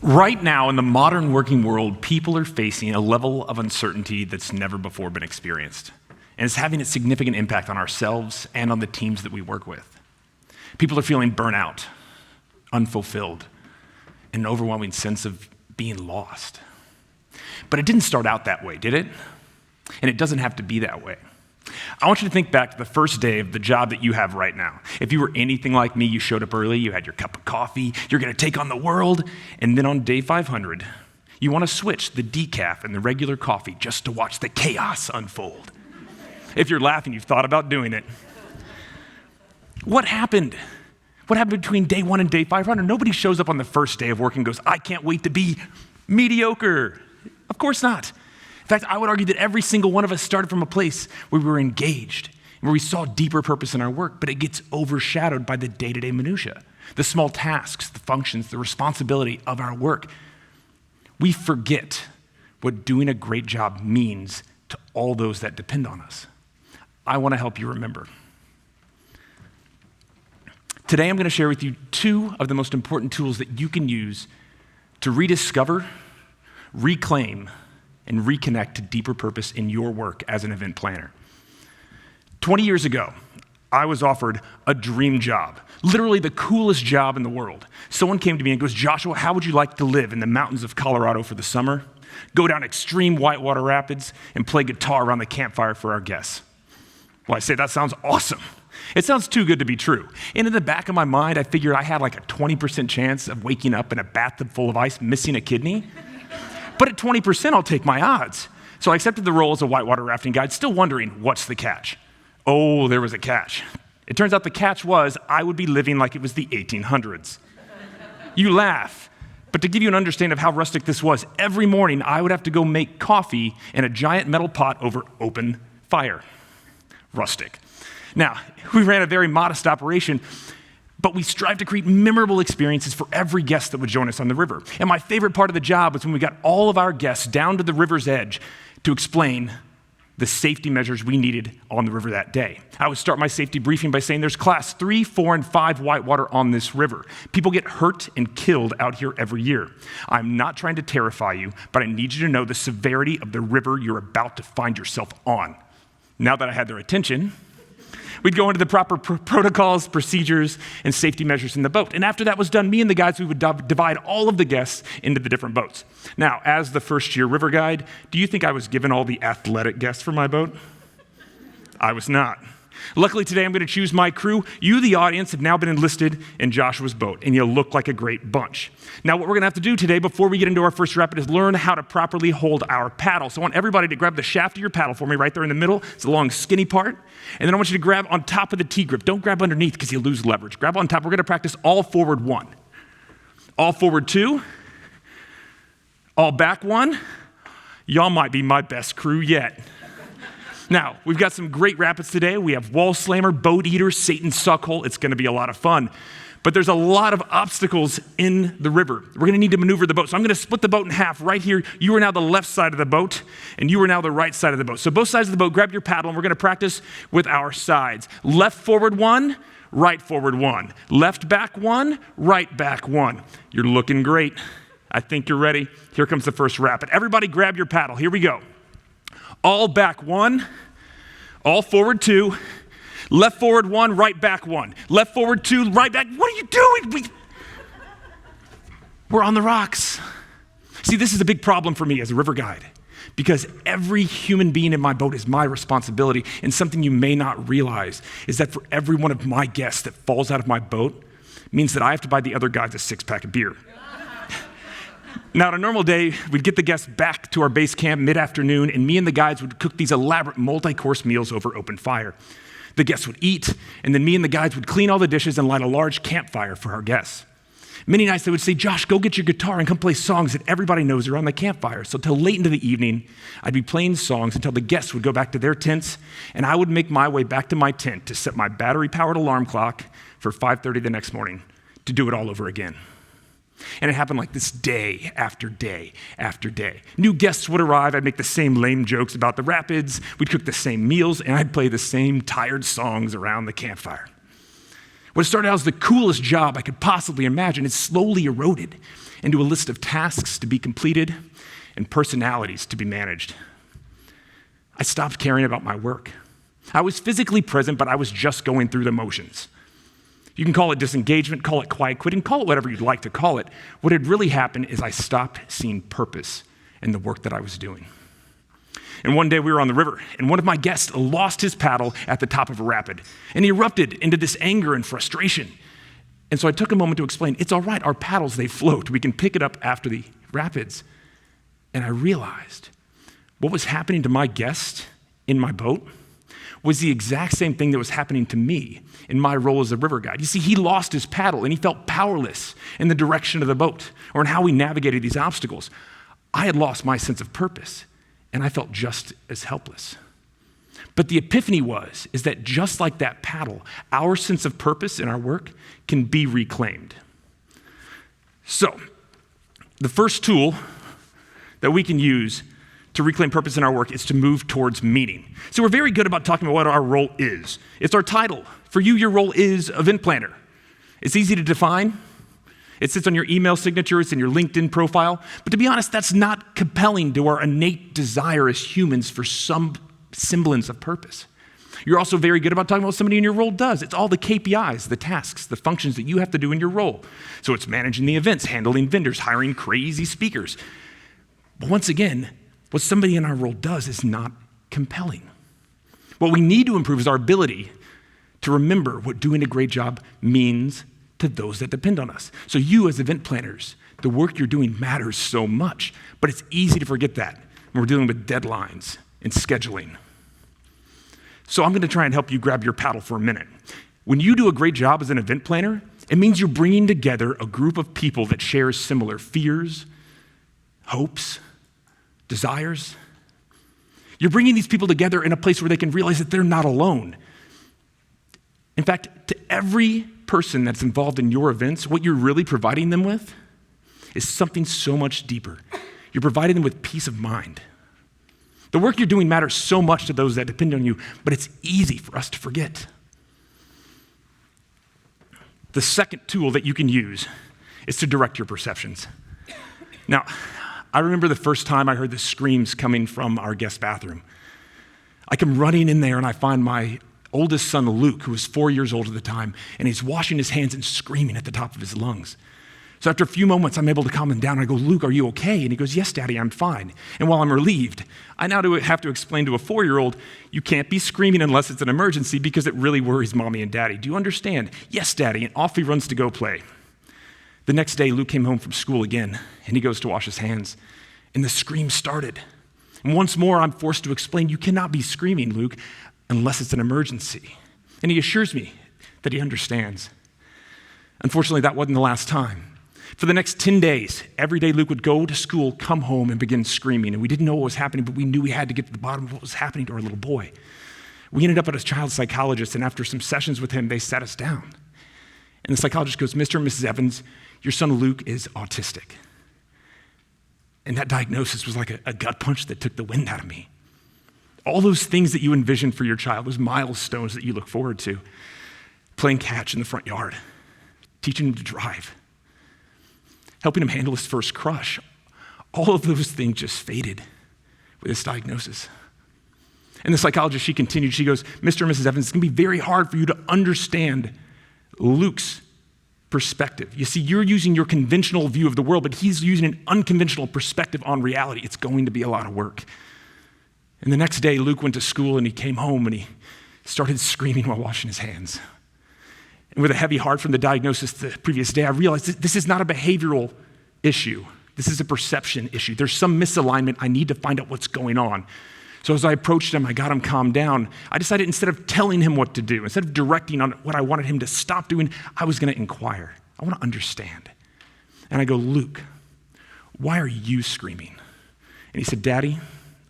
Right now, in the modern working world, people are facing a level of uncertainty that's never before been experienced. And it's having a significant impact on ourselves and on the teams that we work with. People are feeling burnout, unfulfilled, and an overwhelming sense of being lost. But it didn't start out that way, did it? And it doesn't have to be that way. I want you to think back to the first day of the job that you have right now. If you were anything like me, you showed up early, you had your cup of coffee, you're gonna take on the world, and then on day 500, you wanna switch the decaf and the regular coffee just to watch the chaos unfold. If you're laughing, you've thought about doing it. What happened? What happened between day 1 and day 500? Nobody shows up on the first day of work and goes, I can't wait to be mediocre. Of course not. In fact, I would argue that every single one of us started from a place where we were engaged, where we saw deeper purpose in our work, but it gets overshadowed by the day-to-day minutia, the small tasks, the functions, the responsibility of our work. We forget what doing a great job means to all those that depend on us. I want to help you remember. Today, I'm going to share with you 2 of the most important tools that you can use to rediscover, reclaim, and reconnect to deeper purpose in your work as an event planner. 20 years ago, I was offered a dream job, literally the coolest job in the world. Someone came to me and goes, Joshua, how would you like to live in the mountains of Colorado for the summer, go down extreme whitewater rapids, and play guitar around the campfire for our guests? Well, I say, that sounds awesome. It sounds too good to be true. And in the back of my mind, I figured I had like a 20% chance of waking up in a bathtub full of ice, missing a kidney. But at 20%, I'll take my odds. So I accepted the role as a whitewater rafting guide, still wondering, what's the catch? Oh, there was a catch. It turns out the catch was I would be living like it was the 1800s. You laugh, but to give you an understanding of how rustic this was, every morning I would have to go make coffee in a giant metal pot over open fire. Rustic. Now, we ran a very modest operation, but we strive to create memorable experiences for every guest that would join us on the river. And my favorite part of the job was when we got all of our guests down to the river's edge to explain the safety measures we needed on the river that day. I would start my safety briefing by saying there's class 3, 4, and 5 whitewater on this river. People get hurt and killed out here every year. I'm not trying to terrify you, but I need you to know the severity of the river you're about to find yourself on. Now that I had their attention, we'd go into the proper protocols, procedures, and safety measures in the boat. And after that was done, me and the guides, we would divide all of the guests into the different boats. Now, as the first-year river guide, do you think I was given all the athletic guests for my boat? I was not. Luckily, today I'm going to choose my crew. You, the audience, have now been enlisted in Joshua's boat, and you look like a great bunch. Now, what we're going to have to do today before we get into our first rapid is learn how to properly hold our paddle. So I want everybody to grab the shaft of your paddle for me right there in the middle. It's a long, skinny part. And then I want you to grab on top of the T-grip. Don't grab underneath because you lose leverage. Grab on top. We're going to practice all forward 1, all forward 2, all back 1. Y'all might be my best crew yet. Now, we've got some great rapids today. We have wall slammer, boat eater, Satan's suckhole. It's going to be a lot of fun. But there's a lot of obstacles in the river. We're going to need to maneuver the boat. So I'm going to split the boat in half right here. You are now the left side of the boat, and you are now the right side of the boat. So both sides of the boat, grab your paddle, and we're going to practice with our sides. Left forward 1, right forward 1. Left back 1, right back 1. You're looking great. I think you're ready. Here comes the first rapid. Everybody grab your paddle. Here we go. All back 1, all forward 2, left forward 1, right back 1, left forward 2, right back. What are you doing? We're on the rocks. See, this is a big problem for me as a river guide because every human being in my boat is my responsibility, and something you may not realize is that for every one of my guests that falls out of my boat means that I have to buy the other guys a 6-pack of beer. Now, on a normal day, we'd get the guests back to our base camp mid-afternoon, and me and the guides would cook these elaborate multi-course meals over open fire. The guests would eat, and then me and the guides would clean all the dishes and light a large campfire for our guests. Many nights they would say, Josh, go get your guitar and come play songs that everybody knows around the campfire. So till late into the evening, I'd be playing songs until the guests would go back to their tents, and I would make my way back to my tent to set my battery-powered alarm clock for 5:30 the next morning to do it all over again. And it happened like this day after day after day. New guests would arrive. I'd make the same lame jokes about the rapids. We'd cook the same meals, and I'd play the same tired songs around the campfire. What started out as the coolest job I could possibly imagine is slowly eroded into a list of tasks to be completed and personalities to be managed. I stopped caring about my work. I was physically present, but I was just going through the motions. You can call it disengagement, call it quiet quitting, call it whatever you'd like to call it. What had really happened is I stopped seeing purpose in the work that I was doing. And one day we were on the river, and one of my guests lost his paddle at the top of a rapid, and he erupted into this anger and frustration. And so I took a moment to explain, it's all right, our paddles, they float. We can pick it up after the rapids. And I realized what was happening to my guest in my boat was the exact same thing that was happening to me in my role as a river guide. You see, he lost his paddle, and he felt powerless in the direction of the boat or in how we navigated these obstacles. I had lost my sense of purpose, and I felt just as helpless. But the epiphany is that just like that paddle, our sense of purpose in our work can be reclaimed. So, the first tool that we can use to reclaim purpose in our work is to move towards meaning. So we're very good about talking about what our role is. It's our title. For you, your role is event planner. It's easy to define. It sits on your email signature, it's in your LinkedIn profile. But to be honest, that's not compelling to our innate desire as humans for some semblance of purpose. You're also very good about talking about what somebody in your role does. It's all the KPIs, the tasks, the functions that you have to do in your role. So it's managing the events, handling vendors, hiring crazy speakers. But once again, what somebody in our role does is not compelling. What we need to improve is our ability to remember what doing a great job means to those that depend on us. So you as event planners, the work you're doing matters so much, but it's easy to forget that when we're dealing with deadlines and scheduling. So I'm gonna try and help you grab your paddle for a minute. When you do a great job as an event planner, it means you're bringing together a group of people that share similar fears, hopes, desires. You're bringing these people together in a place where they can realize that they're not alone. In fact, to every person that's involved in your events, what you're really providing them with is something so much deeper. You're providing them with peace of mind. The work you're doing matters so much to those that depend on you, but it's easy for us to forget. The second tool that you can use is to direct your perceptions. Now, I remember the first time I heard the screams coming from our guest bathroom. I come running in there and I find my oldest son, Luke, who was 4 years old at the time, and he's washing his hands and screaming at the top of his lungs. So after a few moments, I'm able to calm him down. I go, Luke, are you okay? And he goes, yes, Daddy, I'm fine. And while I'm relieved, I now have to explain to a 4-year-old, you can't be screaming unless it's an emergency because it really worries Mommy and Daddy. Do you understand? Yes, Daddy. And off he runs to go play. The next day, Luke came home from school again, and he goes to wash his hands, and the scream started. And once more, I'm forced to explain, you cannot be screaming, Luke, unless it's an emergency. And he assures me that he understands. Unfortunately, that wasn't the last time. For the next 10 days, every day Luke would go to school, come home, and begin screaming. And we didn't know what was happening, but we knew we had to get to the bottom of what was happening to our little boy. We ended up at a child psychologist, and after some sessions with him, they sat us down. And the psychologist goes, Mr. and Mrs. Evans, your son Luke is autistic. And that diagnosis was like a gut punch that took the wind out of me. All those things that you envision for your child, those milestones that you look forward to, playing catch in the front yard, teaching him to drive, helping him handle his first crush, all of those things just faded with this diagnosis. And the psychologist, she continued, she goes, Mr. and Mrs. Evans, it's gonna be very hard for you to understand Luke's perspective. You see, you're using your conventional view of the world, but he's using an unconventional perspective on reality. It's going to be a lot of work. And the next day, Luke went to school and he came home and he started screaming while washing his hands. And with a heavy heart from the diagnosis the previous day, I realized this is not a behavioral issue. This is a perception issue. There's some misalignment. I need to find out what's going on. So as I approached him, I got him calmed down. I decided instead of telling him what to do, instead of directing on what I wanted him to stop doing, I was gonna inquire. I wanna understand. And I go, Luke, why are you screaming? And he said, Daddy,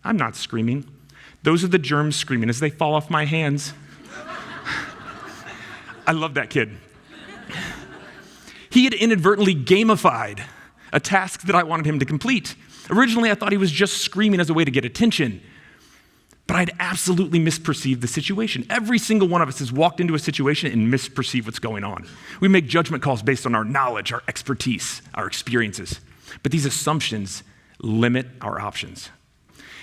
I'm not screaming. Those are the germs screaming as they fall off my hands. I love that kid. He had inadvertently gamified a task that I wanted him to complete. Originally, I thought he was just screaming as a way to get attention. But I'd absolutely misperceived the situation. Every single one of us has walked into a situation and misperceived what's going on. We make judgment calls based on our knowledge, our expertise, our experiences. But these assumptions limit our options.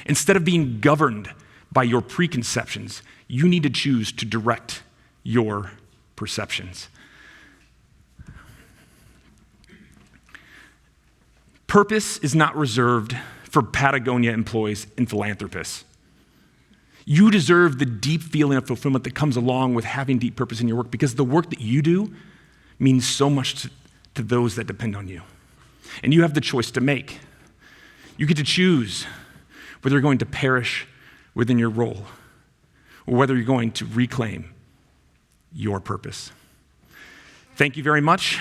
Instead of being governed by your preconceptions, you need to choose to direct your perceptions. Purpose is not reserved for Patagonia employees and philanthropists. You deserve the deep feeling of fulfillment that comes along with having deep purpose in your work, because the work that you do means so much to those that depend on you. And you have the choice to make. You get to choose whether you're going to perish within your role or whether you're going to reclaim your purpose. Thank you very much.